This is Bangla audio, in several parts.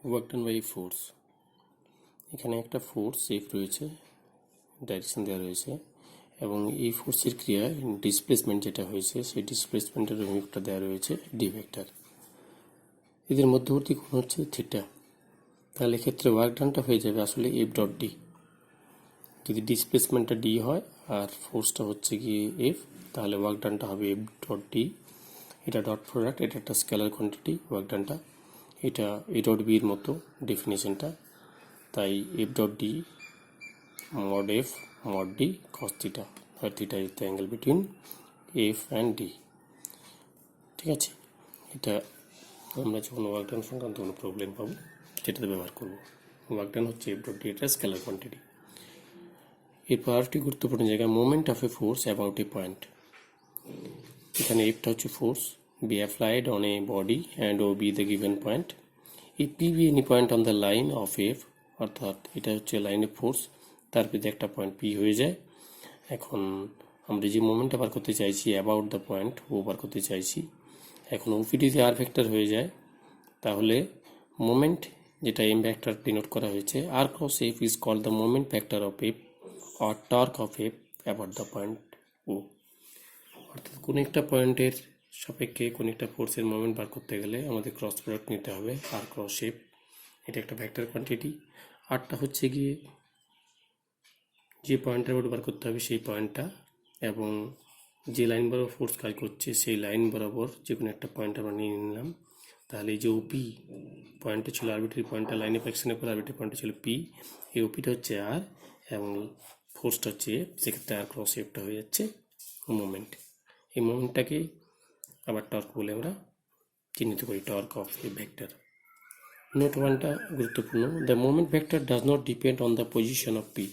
Work done by force. এখানে একটা ফোর্স এফ রয়েছে, ডাইরেকশন দেওয়া রয়েছে, এবং এই ফোর্সের ক্রিয়া ডিসপ্লেসমেন্ট যেটা হয়েছে সেই ডিসপ্লেসমেন্টের ভেক্টর দেওয়া রয়েছে ডি ভেক্টর। এদের মধ্যবর্তী কোণ হচ্ছে থিটা। তাহলে এক্ষেত্রে ওয়ার্ক ডানটা হয়ে যাবে আসলে এফ ডট ডি। যদি ডিসপ্লেসমেন্টটা ডি হয় আর ফোর্সটা হচ্ছে গিয়ে এফ, তাহলে ওয়ার্ক ডানটা হবে এফ ডট ডি। এটা ডট প্রোডাক্ট, এটা একটা স্কেলার কোয়ান্টিটি ওয়ার্ক ডানটা। এটা এ ডট বির মতো ডেফিনেশনটা, তাই F dot D mod f mod d cos theta, where theta is the angle between f and d। ঠিক আছে, এটা আমরা যখন ওয়ার্ক ডান সংক্রান্ত কোনো প্রবলেম পাবো সেটাতে ব্যবহার করব। ওয়ার্ক ডান হচ্ছে এফ ডট ডি, এটা স্কেলার কোয়ান্টিটি। এরপর আরেকটি গুরুত্বপূর্ণ জায়গা, moment of a force about a point. এখানে এফটা হচ্ছে force be applied on a body and O be the given point. এই P be any point on the line of F, অর্থাৎ এটা হচ্ছে লাইনে ফোর্স, তার ভিতরে একটা পয়েন্ট পি হয়ে যায়। এখন আমরা যে মোমেন্টটা বার করতে চাইছি অ্যাবাউট দ্য পয়েন্ট, ও বার করতে চাইছি। এখন ওপিডিতে আর ভেক্টর হয়ে যায়, তাহলে মোমেন্ট যেটা এম ভেক্টর ডিনোট করা হয়েছে, r cross F is called the moment vector of F or torque of F about the point O. অর্থাৎ কোনো একটা পয়েন্টের সাপেক্ষে কোনো একটা ফোর্সের মোমেন্ট বার করতে গেলে আমাদের ক্রস প্রোডাক্ট নিতে হবে আর ক্রস এফ। এটা একটা ভেক্টর কোয়ান্টিটি। আরটা হচ্ছে গিয়ে যে পয়েন্টের উপর বার করতে হবে সেই পয়েন্টটা, এবং যে লাইন বরাবর ফোর্স কাজ করছে সেই লাইন বরাবর যে কোনো একটা পয়েন্ট আমরা নিয়ে নিলাম। তাহলে এই যে ওপি পয়েন্টটা ছিল আরবিটারি পয়েন্টটা, লাইন অফ অ্যাকশনের পর আরবিটারি পয়েন্টটা ছিল পি, এই ওপিটা হচ্ছে আর এবং ফোর্সটা হচ্ছে এফ, সেক্ষেত্রে আর ক্রস এফটা হয়ে যাচ্ছে মোমেন্ট। এই মোমেন্টটাকে আবার টর্ক বলে আমরা চিহ্নিত করি, torque of A vector. Note ওয়ানটা গুরুত্বপূর্ণ, the moment vector does not depend on the position of P.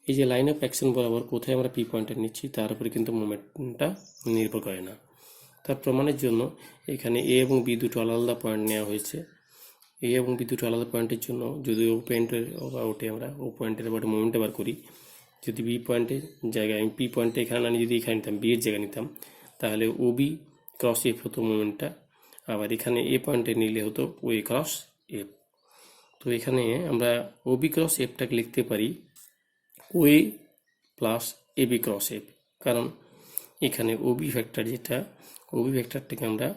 এই যে লাইন অফ অ্যাকশন বরাবর কোথায় আমরা পি পয়েন্টটা নিচ্ছি তার উপরে কিন্তু মোমেন্টটা নির্ভর করে না। তার প্রমাণের জন্য এখানে এ এবং বি দুটো আলাদা আলাদা পয়েন্ট নেওয়া হয়েছে। এ এবং বি দুটো আলাদা পয়েন্টের জন্য যদি ও পয়েন্টের ওটে আমরা ও পয়েন্টের আবার মোমেন্টটা বার করি, যদি বি পয়েন্টের জায়গায় আমি পি পয়েন্টে এখানে না যদি এখানে নিতাম, বি এর জায়গায় নিতাম, তাহলে ও বি ক্রস এফ হতো মোমেন্টটা। আবার এখানে এ পয়েন্টে নিলে হতো ও এ ক্রস এফ। তো এখানে আমরা ও বি ক্রস এফটাকে লিখতে পারি O A plus A B cross F, কারণ এখানে ও বি ভেক্টর যেটা, ও বি ভেক্টরটাকে আমরা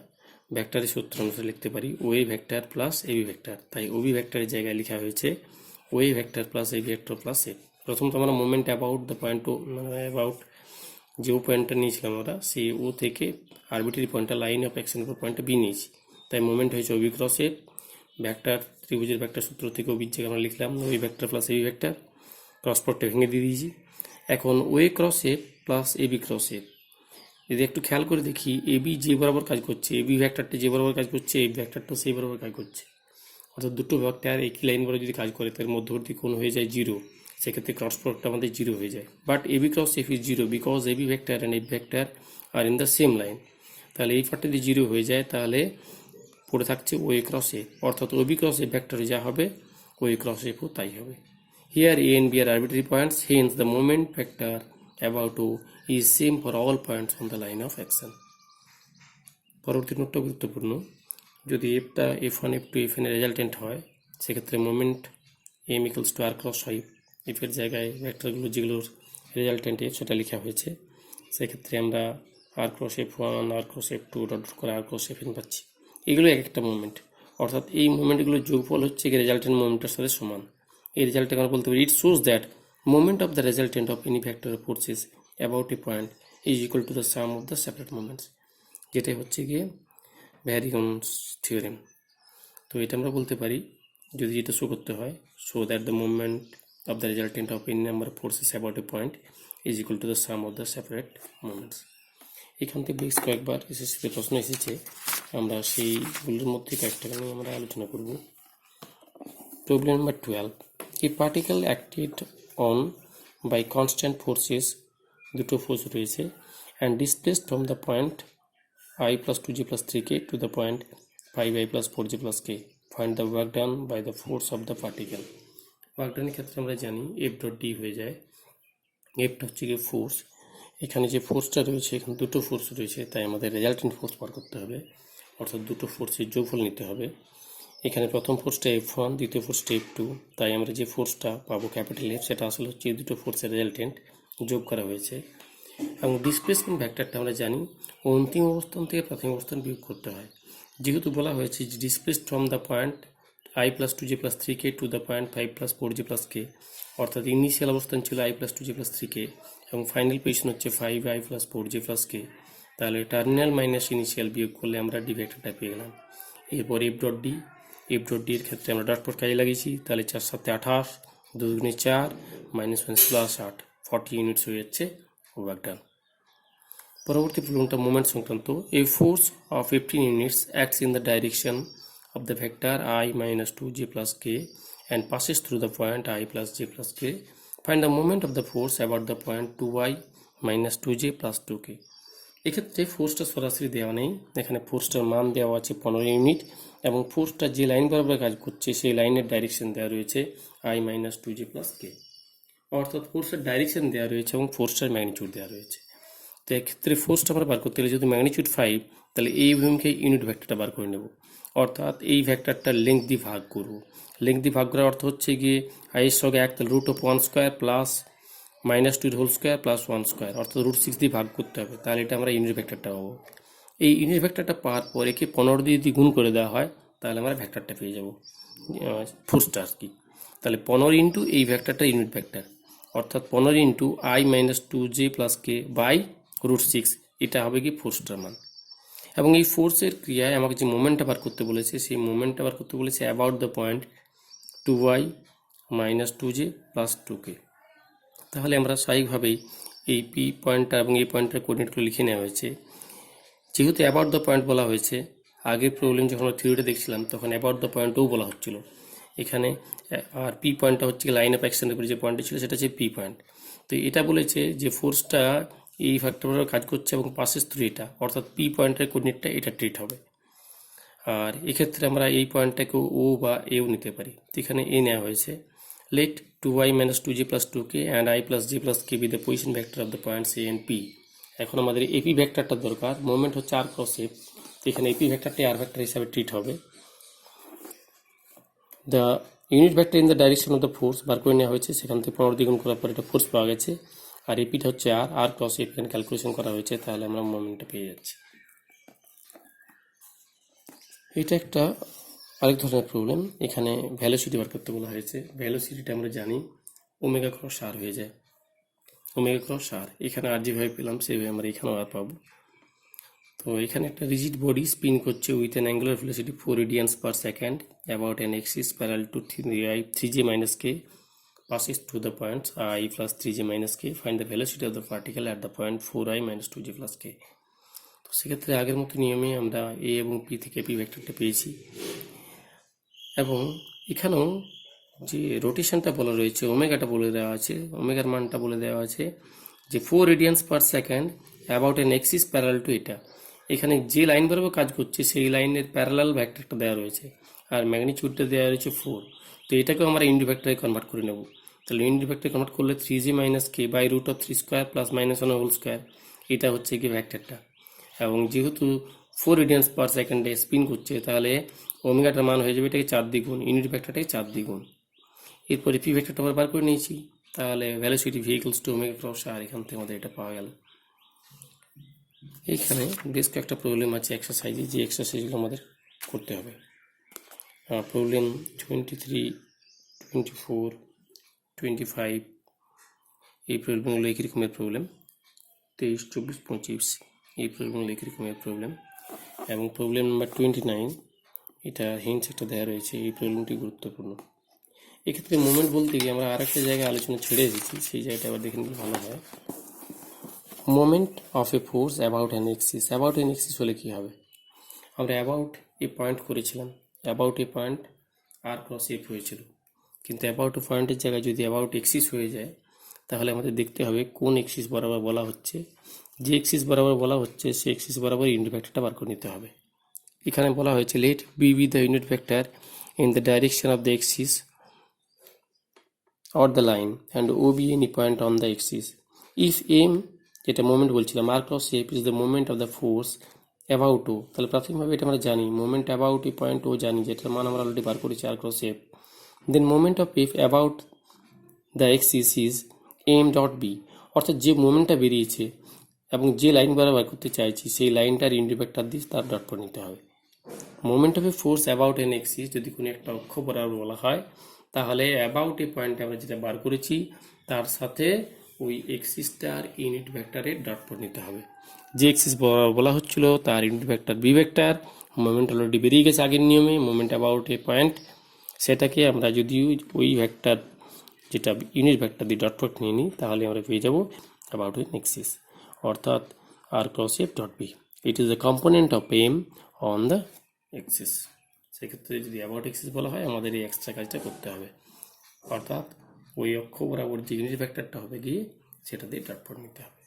ভেক্টরের সূত্র অনুসারে লিখতে পারি O A vector plus A B vector, তাই ও বি ভেক্টরের জায়গায় লেখা হয়েছে O A vector plus A B vector plus F. প্রথমত আমরা moment about the point O, মানে অ্যাবাউট যে ও পয়েন্টটা নিয়েছিলাম আমরা, সেই ও থেকে আরবিটারি পয়েন্টটা লাইন অফ অ্যাকশনের উপর পয়েন্টটা বি নিয়েছি, তাই মোমেন্ট হয়েছে O B cross F. Vector ত্রিভুজের ভেক্টর সূত্র থেকে ও বির জায়গায় আমরা লিখলাম O A vector plus A B vector, cross প্রোডাক্টটা ভেঙে দিয়ে দিয়েছি। এখন O A cross F plus A B cross F, যদি একটু খেয়াল করে দেখি এ বি যে বরাবর কাজ করছে, এ বি ভেক্টরটা যে বরাবর কাজ করছে, এই ভেক্টরটা সেই বরাবর কাজ করছে, অর্থাৎ দুটো ভেক্টর একই লাইন বরাবর যদি কাজ করে তার মধ্যবর্তী কোণ হয়ে যায় জিরো, সেক্ষেত্রে ক্রস প্রোডাক্টটা আমাদের জিরো হয়ে যায়। But A B cross F is zero because A B vector and F vector are in the same line. তাহলে এই পার্টটা যদি জিরো হয়ে যায় তাহলে পড়ে থাকছে ও এ ক্রস এফ, অর্থাৎ ও বি ক্রস এফ ভেক্টরে যা হবে ও এ ক্রস এফও তাই হবে। Here A and B are arbitrary points, hence the moment vector about O is same for all points on the line of action। পরবর্তী নোটটা গুরুত্বপূর্ণ, যদি এফটা F one F two F N resultant হয় সেক্ষেত্রে moment M equals to r cross five, এফের জায়গায় ভেক্টরগুলো যেগুলোর রেজাল্টেন্ট এফ সেটা লেখা হয়েছে, সেক্ষেত্রে আমরা আর ক্রস এফ ওয়ান আর ক্রস এফ টু ডট করে আর ক্রস এফ এন পাচ্ছি। এগুলো এক একটা মোমেন্ট, অর্থাৎ এই মোমেন্টগুলোর যোগফল হচ্ছে কি রেজাল্টেন্ট মোমেন্টের সাথে সমান। এই রেজাল্টে আমরা বলতে পারি it shows that moment of the resultant of any vector forces about a point is equal to the some of the separate moments, যেটাই হচ্ছে গিয়ে ভ্যারিগন্স থিওরেম। তো এটা আমরা বলতে পারি যদি এটা শো করতে হয়, show that the moment of the resultant of any number forces about a point is equal to the some of the separate moments. এখান থেকে বেশ কয়েকবার এসএসসিতে প্রশ্ন এসেছে, আমরা সেইগুলোর মধ্যে কয়েকটা নিয়ে আমরা আলোচনা করব। Problem number 12, a particle acted on by constant forces, দুটো ফোর্স রয়েছে, and displaced from the point i plus 2j plus 3k to the point 5i plus 4j plus k. Find the work done by the force of the particle. Work ডানের ক্ষেত্রে আমরা জানি এফ ডট ডি হয়ে যায়, এফটা হচ্ছে গিয়ে ফোর্স, এখানে যে ফোর্সটা রয়েছে এখানে দুটো ফোর্স রয়েছে, তাই আমাদের রেজাল্টেন্ট ফোর্স বার করতে হবে, অর্থাৎ দুটো ফোর্সের যোগফল নিতে হবে। এখানে প্রথম ফোর্সটা F1, দ্বিতীয় ফোর্সটা F2, তাই আমরা যে ফোর্সটা পাবো ক্যাপিটাল F সেটা আসলে হচ্ছে এই দুটো ফোর্সের রেজাল্টেন্ট যোগ করা হয়েছে। এবং ডিসপ্লেসমেন্ট ভেক্টরটা আমরা জানি অন্তিম অবস্থান থেকে প্রাথমিক অবস্থান বিয়োগ করতে হয়। যেহেতু বলা হয়েছে যে displaced from the point I plus 2j plus 3k to the point 5 plus 4j plus k, অর্থাৎ ইনিশিয়াল অবস্থান ছিল I plus 2j plus 3k এবং ফাইনাল পজিশন হচ্ছে 5i plus 4j plus k, তাহলে টার্মিনাল মাইনাস ইনিশিয়াল বিয়োগ করলে আমরা ডি ভেক্টরটা পেয়ে গেলাম। এরপর এফ ডট ডি এর ক্ষেত্রে আমরা ডট প্রোডাক্ট কাজে লাগিয়েছি, তাহলে 4 7 28, 2 দুগুণে 4, মাইনাস প্লাস 8, 40 ইউনিটস হয়ে যাচ্ছে ওয়ার্ক ডান। পরবর্তী প্রবলেমটা মোমেন্ট সংক্রান্ত। এ force of 15 units acts in the direction of the vector I minus 2j plus k and passes through the point I plus j plus k. Find the moment of the force about the point 2y minus 2j plus 2k. এক্ষেত্রে ফোর্সটা সরাসরি দেওয়া নেই, এখানে ফোর্সটার মান দেওয়া আছে 15 ইউনিট এবং ফোর্সটা যে লাইন বরাবর কাজ করছে সেই লাইনের ডাইরেকশন দেওয়া রয়েছে I minus 2j plus k, অর্থাৎ ফোর্সের ডাইরেকশন দেওয়া রয়েছে এবং ফোর্সটার ম্যাগনিটিউড দেওয়া রয়েছে। তো এক্ষেত্রে ফোর্সটা আমরা বার করতে গেলে যদি ম্যাগনিটিউড 5, তাহলে এই ভূমিকে ইউনিট ভেক্টরটা বার করে নেব, অর্থাৎ এই ভেক্টরটার লেংথ দিয়ে ভাগ করব। লেংথ দিয়ে ভাগ করার অর্থ হচ্ছে গিয়ে আইয়ের সঙ্গে 1, তাহলে √1 square plus -2 whole square plus 1 square, অর্থাৎ √6 দিয়ে ভাগ করতে হবে, তাহলে এটা আমরা ইউনিট ভেক্টরটা পাবো। এই ইউনিট ভেক্টরটা পাওয়ার পর একে 15 দিয়ে যদি গুণ করে দেওয়া হয় তাহলে আমরা ভেক্টরটা পেয়ে যাব, ফোর্সটা আর কি। তাহলে 15 ইন্টু এই ভেক্টরটা ইউনিট ভেক্টর, অর্থাৎ 15 into I minus 2j plus k by √6, এটা হবে কি ফোর্সটার মান। এবং এই ফোর্সের ক্রিয়ায় আমাকে যে মোমেন্টটা বার করতে বলেছে সেই মোমেন্টটা বার করতে বলেছে about the point 2y minus 2j plus 2k। তাহলে আমরা স্বাভাবিকভাবেই এই পি পয়েন্টটা এবং এই পয়েন্টটার কোঅর্ডিনেটগুলো লিখে নেওয়া হয়েছে। যেহেতু অ্যাবাউট দ্য পয়েন্ট বলা হয়েছে, আগের প্রবলেম যখন আমরা থিওরিটা দেখছিলাম তখন অ্যাবাউট দ্য পয়েন্টও বলা হচ্ছিল এখানে, আর পি পয়েন্টটা হচ্ছে লাইন অফ অ্যাকশনের উপরে যে পয়েন্টটা ছিল সেটা হচ্ছে পি পয়েন্ট। তো এটা বলেছে যে ফোর্সটা এই ফ্যাক্টরের কাজ করছে এবং পাসেস থ্রু এটা, অর্থাৎ পি পয়েন্টের কোঅর্ডিনেটটা এটা ট্রিট হবে। আর এক্ষেত্রে আমরা এই পয়েন্টটাকে ও বা এও নিতে পারি, তো এখানে এ নেওয়া হয়েছে। Let 2y minus 2j plus 2k and I plus j plus k be the position vector of the points A and P. এখন আমাদের এপি ভেক্টরটা দরকার, মোমেন্ট হচ্ছে r ক্রস এফ, তো এখানে এপি ভেক্টরটা আর ভেক্টর হিসাবে ট্রিট হবে। The unit vector in the direction of the force বার করে নেওয়া হয়েছে, সেখান থেকে 15 দ্বিগুণ করার পর এটা ফোর্স পাওয়া গেছে, আর এপিটা হচ্ছে আর ক্রস এফ এখানে ক্যালকুলেশন করা হয়েছে, তাহলে আমরা মোমেন্টটা পেয়ে যাচ্ছি। এটা একটা আরেক ধরনের প্রবলেম, এখানে ভ্যালোসিটি বার করতে বলা হয়েছে। ভ্যালোসিটিটা আমরা জানি ওমেগা ক্রস আর হয়ে যায়, ওমেগা ক্রস আর, এখানে আর যেভাবে পেলাম সেভাবে আমরা এখানেও আর পাবো। তো এখানে একটা রিজিড বডি স্পিন করছে with an angular velocity 4 radiance per second about an axis parallel two 3j minus k passes through the points I plus 3j minus k. Find the velocity of the particle at the point 4i minus 2j plus k. তো সেক্ষেত্রে আগের মতো নিয়মে আমরা এ এবং পি থেকে পি ভেক্টরটা পেয়েছি, এবং এখানেও যে রোটেশনটা বলা রয়েছে ওমেগাটা বলে দেওয়া আছে, ওমেগার মানটা বলে দেওয়া আছে যে 4 radiance per second about an axis parallel two এটা। এখানে যে লাইন বরাবর কাজ করছে সেই লাইনের প্যারালাল ভেক্টরটা দেওয়া রয়েছে আর ম্যাগনিটিউডটা দেওয়া রয়েছে 4, তো এটাকেও আমরা ইউনিট ভেক্টরে কনভার্ট করে নেব। তাহলে ইউনিট ভেক্টরে কনভার্ট করলে 3j minus k by √3 square plus -1 whole square, এটা হচ্ছে কি ভেক্টরটা। এবং যেহেতু 4 রেডিয়ান্স পার সেকেন্ডে স্পিন করছে তাহলে ওমেগাটার মান হয়ে যাবে এটাকে 4 দ্বিগুণ, ইউনিট ভেক্টরটাকে 4 দ্বিগুণ। এরপরে পি ভেক্টরটা আমরা বার করে নিয়েছি, তাহলে velocity v equals to omega cross r, এখান থেকে আমাদের এটা পাওয়া গেল। এইখানে বেশ কয়েকটা প্রবলেম আছে এক্সারসাইজে, যে এক্সারসাইজগুলো আমাদের করতে হবে। প্রবলেম 23, 24, 25, এই প্রবলেমগুলো একই রকমের প্রবলেম। 23, 24, 25 এই প্রবলেমগুলো একই রকমের প্রবলেম। এবং প্রবলেম নাম্বার 29, এটা হিন্টস একটা দেওয়া রয়েছে, এই প্রবলেমটি গুরুত্বপূর্ণ। এক্ষেত্রে মোমেন্ট বলতে গিয়ে আমরা আরেকটা জায়গায় আলোচনা ছেড়ে দিচ্ছি, সেই জায়গাটা আবার দেখে নিলে ভালো হয়। Moment of a force about an axis, about an axis হলে কী হবে? আমরা অ্যাবাউট এ পয়েন্ট করেছিলাম, about a point r cross F হয়েছিল, কিন্তু অ্যাবাউট এ পয়েন্টের জায়গায় যদি অ্যাবাউট এক্সিস হয়ে যায় তাহলে আমাদের দেখতে হবে কোন এক্সিস বরাবর বলা হচ্ছে। যে এক্সিস বরাবর বলা হচ্ছে সেই এক্সিস বরাবর ইউনিট ভেক্টরটা বার করে নিতে হবে। এখানে বলা হয়েছে let B be the unit vector in the direction of the axis or the line and O be any point on the axis. If M, যেটা মোমেন্ট বলছিলাম, R cross F is the moment of the force about O, তাহলে প্রাথমিকভাবে এটা আমরা জানি moment about a point O জানি, যেটার মান আমরা অলরেডি বার করেছি r cross F. Then moment of F about the axis is M dot B, অর্থাৎ যে মোমেন্টটা বেরিয়েছে এবং যে লাইন বার করতে চাইছি সেই লাইনটার ইউনিট ভেক্টর দিয়ে তার ডট প্রোডাক্ট নিতে হবে। Moment of a force about an axis যদি কোনো একটা অক্ষ বরাবর বলা হয়, তাহলে অ্যাবাউট এ পয়েন্টে আমরা যেটা বার করেছি তার সাথে ওই এক্সিসটার ইউনিট ভেক্টরের ডট প্রোডাক্ট নিতে হবে। যে এক্সিস বলা হচ্ছিল তার unit vector B vector, moment already বেরিয়ে গেছে আগের নিয়মে, মোমেন্ট অ্যাবাউট এ পয়েন্ট, সেটাকে আমরা যদি ওই ভেক্টর যেটা ইউনিট ভেক্টর দিয়ে ডট প্রোডাক্ট নিয়ে নিই তাহলে আমরা পেয়ে যাব অ্যাবাউট এন এক্সিস, অর্থাৎ r cross F dot B. It is the component of M on the axis. সেক্ষেত্রে যদি অ্যাবাউট এক্সিস বলা হয় আমাদের এই এক্সট্রা কাজটা করতে হবে, অর্থাৎ ওই অক্ষ বরাবর যে ইউনিট ভেক্টরটা হবে গিয়ে সেটা দিয়ে ডট প্রোডাক্ট নিতে হবে।